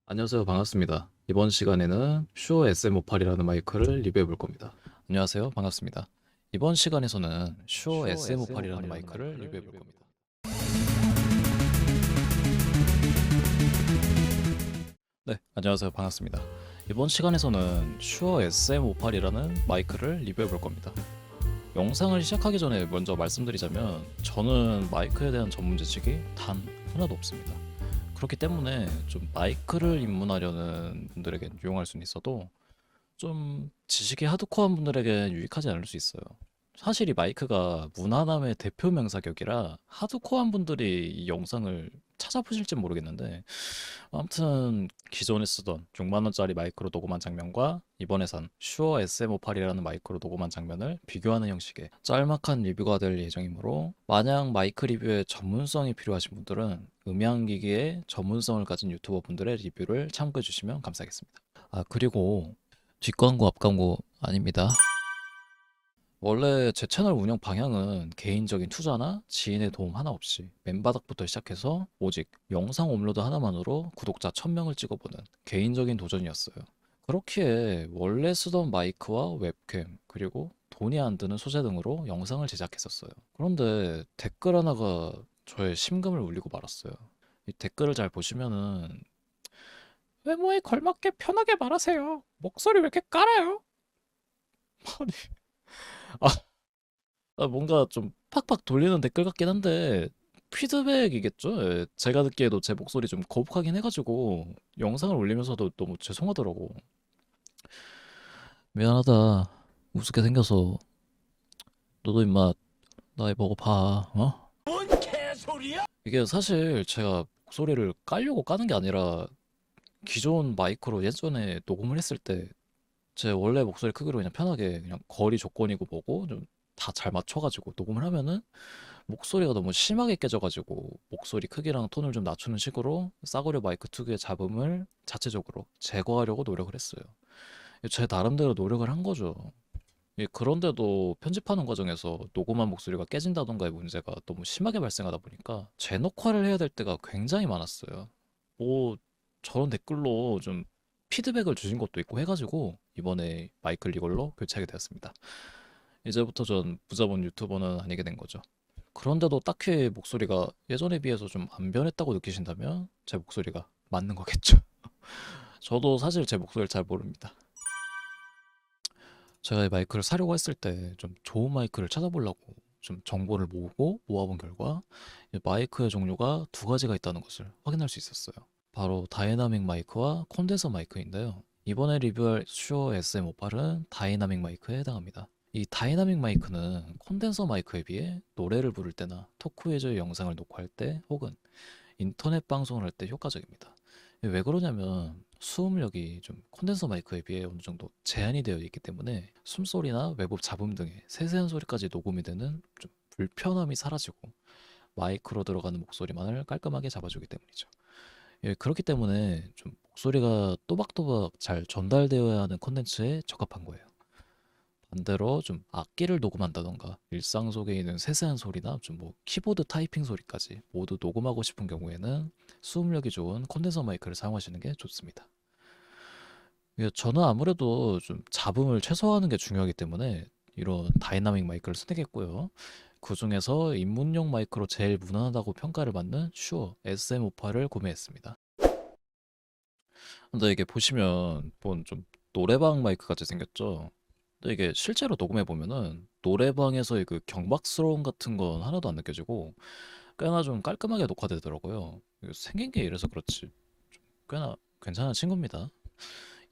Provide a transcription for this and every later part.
안녕하세요. 반갑습니다. 이번 시간에는 슈어 SM58이라는 마이크를 리뷰해 볼 겁니다. 안녕하세요. 반갑습니다. 이번 시간에서는 슈어 SM58이라는 마이크를 리뷰해 볼 겁니다. 네, 안녕하세요. 반갑습니다. 이번 시간에서는 슈어 SM58이라는 마이크를 리뷰해 볼 겁니다. 영상을 시작하기 전에 먼저 말씀드리자면 저는 마이크에 대한 전문 지식이 단 하나도 없습니다. 그렇기 때문에 좀 마이크를 입문하려는 분들에겐 유용할 수는 있어도 좀 지식이 하드코어한 분들에게 유익하지 않을 수 있어요. 사실 이 마이크가 무난함의 대표 명사격이라 하드코어한 분들이 이 영상을 찾아보실지 모르겠는데 아무튼 기존에 쓰던 6만 원짜리 마이크로 녹음한 장면과 이번에 산 슈어 SM58이라는 마이크로 녹음한 장면을 비교하는 형식의 짤막한 리뷰가 될 예정이므로 만약 마이크 리뷰에 전문성이 필요하신 분들은 음향기기의 전문성을 가진 유튜버 분들의 리뷰를 참고해 주시면 감사하겠습니다. 아, 그리고 뒷광고 앞광고 아닙니다. 원래 제 채널 운영 방향은 개인적인 투자나 지인의 도움 하나 없이 맨바닥부터 시작해서 오직 영상 업로드 하나만으로 구독자 1000명을 찍어보는 개인적인 도전이었어요. 그렇기에 원래 쓰던 마이크와 웹캠 그리고 돈이 안 드는 소재 등으로 영상을 제작했었어요. 그런데 댓글 하나가 저의 심금을 울리고 말았어요. 이 댓글을 잘 보시면은 외모에 걸맞게 편하게 말하세요. 목소리 왜 이렇게 깔아요? 아니, 아, 뭔가 좀 팍팍 돌리는 댓글 같긴 한데 피드백이겠죠? 예, 제가 듣기에도 제 목소리 좀 거북하긴 해가지고 영상을 올리면서도 너무 죄송하더라고. 미안하다. 우습게 생겨서 너도 임마 나이 먹어봐. 어? 이게 사실 제가 목소리를 깔려고 까는 게 아니라 기존 마이크로 예전에 녹음을 했을 때 제 원래 목소리 크기로 그냥 편하게 그냥 거리 조건이고 뭐고 좀 다 잘 맞춰가지고 녹음을 하면은 목소리가 너무 심하게 깨져가지고 목소리 크기랑 톤을 좀 낮추는 식으로 싸구려 마이크 특유의 잡음을 자체적으로 제거하려고 노력을 했어요. 제 나름대로 노력을 한 거죠. 그런데도 편집하는 과정에서 녹음한 목소리가 깨진다던가의 문제가 너무 심하게 발생하다 보니까 재녹화를 해야 될 때가 굉장히 많았어요. 뭐 저런 댓글로 좀 피드백을 주신 것도 있고 해가지고 이번에 마이크를 이걸로 교체하게 되었습니다. 이제부터 전 부자본 유튜버는 아니게 된 거죠. 그런데도 딱히 목소리가 예전에 비해서 좀 안 변했다고 느끼신다면 제 목소리가 맞는 거겠죠. 저도 사실 제 목소리를 잘 모릅니다. 제가 이 마이크를 사려고 했을 때 좀 좋은 마이크를 찾아보려고 좀 정보를 모으고 모아본 결과 이 마이크의 종류가 두 가지가 있다는 것을 확인할 수 있었어요. 바로 다이나믹 마이크와 콘덴서 마이크인데요. 이번에 리뷰할 슈어 SM58은 다이나믹 마이크에 해당합니다. 이 다이나믹 마이크는 콘덴서 마이크에 비해 노래를 부를 때나 토크 위주의 영상을 녹화할 때 혹은 인터넷 방송을 할 때 효과적입니다. 왜 그러냐면 수음력이 좀 콘덴서 마이크에 비해 어느 정도 제한이 되어 있기 때문에 숨소리나 외부 잡음 등의 세세한 소리까지 녹음이 되는 좀 불편함이 사라지고 마이크로 들어가는 목소리만을 깔끔하게 잡아주기 때문이죠. 그렇기 때문에 좀 목소리가 또박또박 잘 전달되어야 하는 콘텐츠에 적합한 거예요. 반대로 좀 악기를 녹음한다던가 일상 속에 있는 세세한 소리나 좀 뭐 키보드 타이핑 소리까지 모두 녹음하고 싶은 경우에는 수음력이 좋은 콘덴서 마이크를 사용하시는 게 좋습니다. 저는 아무래도 좀 잡음을 최소화하는 게 중요하기 때문에 이런 다이나믹 마이크를 선택했고요. 그 중에서 입문용 마이크로 제일 무난하다고 평가를 받는 슈어 SM58을 구매했습니다. 근데 이게 보시면 뭔 좀 노래방 마이크 같이 생겼죠? 근데 이게 실제로 녹음해 보면은 노래방에서의 그 경박스러움 같은 건 하나도 안 느껴지고 꽤나 좀 깔끔하게 녹화되더라고요. 이거 생긴 게 이래서 그렇지 좀 꽤나 괜찮은 친구입니다.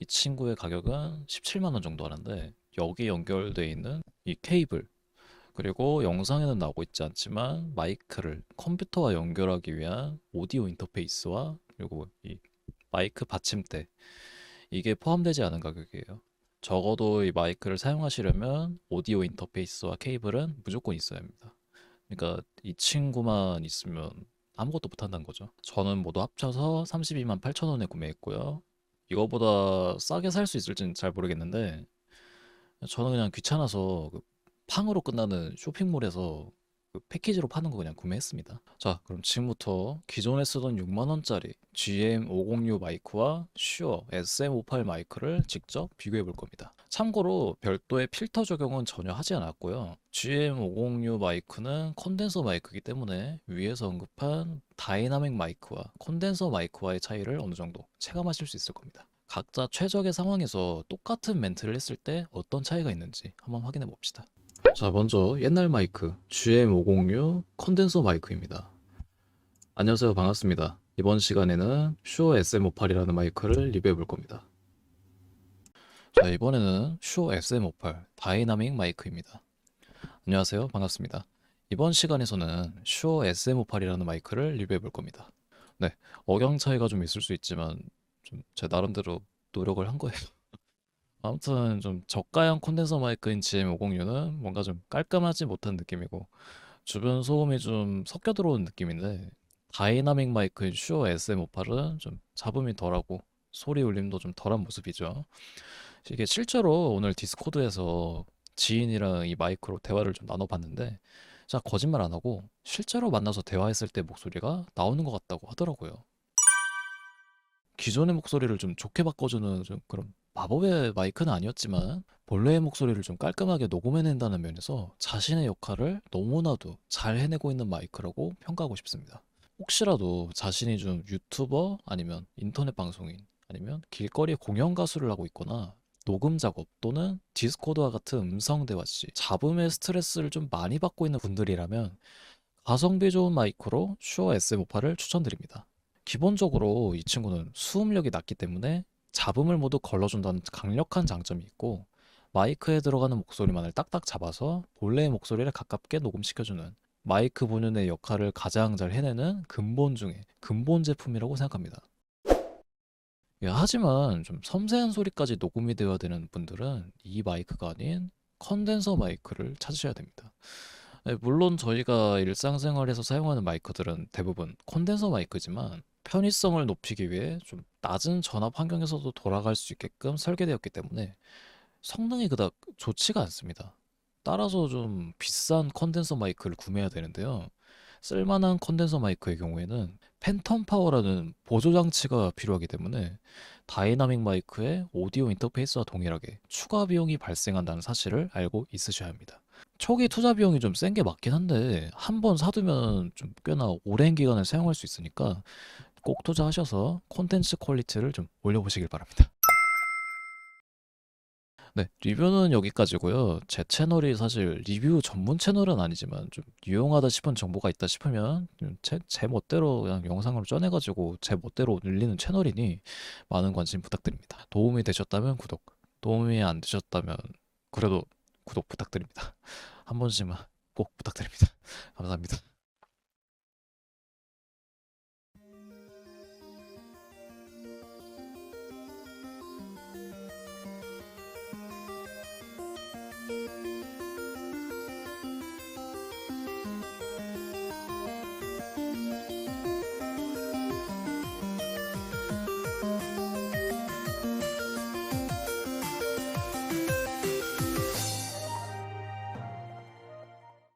이 친구의 가격은 17만 원 정도 하는데 여기 연결돼 있는 이 케이블 그리고 영상에는 나오고 있지 않지만 마이크를 컴퓨터와 연결하기 위한 오디오 인터페이스와 그리고 이 마이크 받침대 이게 포함되지 않은 가격이에요. 적어도 이 마이크를 사용하시려면 오디오 인터페이스와 케이블은 무조건 있어야 합니다. 그러니까 이 친구만 있으면 아무것도 못한다는 거죠. 저는 모두 합쳐서 32만 8천 원에 구매했고요. 이거보다 싸게 살 수 있을지는 잘 모르겠는데 저는 그냥 귀찮아서 그 팡으로 끝나는 쇼핑몰에서 그 패키지로 파는 거 그냥 구매했습니다. 자, 그럼 지금부터 기존에 쓰던 6만 원짜리 GM506 마이크와 슈어 SM58 마이크를 직접 비교해 볼 겁니다. 참고로 별도의 필터 적용은 전혀 하지 않았고요. GM506 마이크는 콘덴서 마이크이기 때문에 위에서 언급한 다이나믹 마이크와 콘덴서 마이크와의 차이를 어느 정도 체감하실 수 있을 겁니다. 각자 최적의 상황에서 똑같은 멘트를 했을 때 어떤 차이가 있는지 한번 확인해 봅시다. 자, 먼저 옛날 마이크 GM506 컨덴서 마이크입니다. 안녕하세요, 반갑습니다. 이번 시간에는 슈어 SM58이라는 마이크를 리뷰해 볼 겁니다. 자, 이번에는 슈어 SM58 다이나믹 마이크입니다. 안녕하세요, 반갑습니다. 이번 시간에서는 슈어 SM58이라는 마이크를 리뷰해 볼 겁니다. 네, 억양 차이가 좀 있을 수 있지만 좀 제 나름대로 노력을 한 거예요. 아무튼 좀 저가형 콘덴서 마이크인 GM506는 뭔가 좀 깔끔하지 못한 느낌이고 주변 소음이 좀 섞여 들어오는 느낌인데 다이나믹 마이크인 슈어 SM58은 좀 잡음이 덜하고 소리 울림도 좀 덜한 모습이죠. 이게 실제로 오늘 디스코드에서 지인이랑 이 마이크로 대화를 좀 나눠봤는데 자 거짓말 안 하고 실제로 만나서 대화했을 때 목소리가 나오는 것 같다고 하더라고요. 기존의 목소리를 좀 좋게 바꿔주는 좀 그런 마법의 마이크는 아니었지만 본래의 목소리를 좀 깔끔하게 녹음해낸다는 면에서 자신의 역할을 너무나도 잘 해내고 있는 마이크라고 평가하고 싶습니다. 혹시라도 자신이 좀 유튜버 아니면 인터넷 방송인 아니면 길거리 공연 가수를 하고 있거나 녹음 작업 또는 디스코드와 같은 음성 대화 시 잡음의 스트레스를 좀 많이 받고 있는 분들이라면 가성비 좋은 마이크로 슈어 SM58을 추천드립니다. 기본적으로 이 친구는 수음력이 낮기 때문에 잡음을 모두 걸러준다는 강력한 장점이 있고 마이크에 들어가는 목소리만을 딱딱 잡아서 본래의 목소리를 가깝게 녹음시켜주는 마이크 본연의 역할을 가장 잘 해내는 근본 중에 근본 제품이라고 생각합니다. 예, 하지만 좀 섬세한 소리까지 녹음이 되어야 되는 분들은 이 마이크가 아닌 컨덴서 마이크를 찾으셔야 됩니다. 예, 물론 저희가 일상생활에서 사용하는 마이크들은 대부분 콘덴서 마이크지만 편의성을 높이기 위해 좀 낮은 전압 환경에서도 돌아갈 수 있게끔 설계되었기 때문에 성능이 그닥 좋지가 않습니다. 따라서 좀 비싼 컨덴서 마이크를 구매해야 되는데요. 쓸만한 컨덴서 마이크의 경우에는 팬텀 파워라는 보조 장치가 필요하기 때문에 다이나믹 마이크의 오디오 인터페이스와 동일하게 추가 비용이 발생한다는 사실을 알고 있으셔야 합니다. 초기 투자 비용이 좀 센 게 맞긴 한데 한 번 사두면 좀 꽤나 오랜 기간을 사용할 수 있으니까 꼭 투자하셔서 콘텐츠 퀄리티를 좀 올려보시길 바랍니다. 네, 리뷰는 여기까지고요. 제 채널이 사실 리뷰 전문 채널은 아니지만 좀 유용하다 싶은 정보가 있다 싶으면 제 멋대로 그냥 영상으로 쪄내가지고 제 멋대로 늘리는 채널이니 많은 관심 부탁드립니다. 도움이 되셨다면 구독, 도움이 안 되셨다면 그래도 구독 부탁드립니다. 한 번씩만 꼭 부탁드립니다. 감사합니다.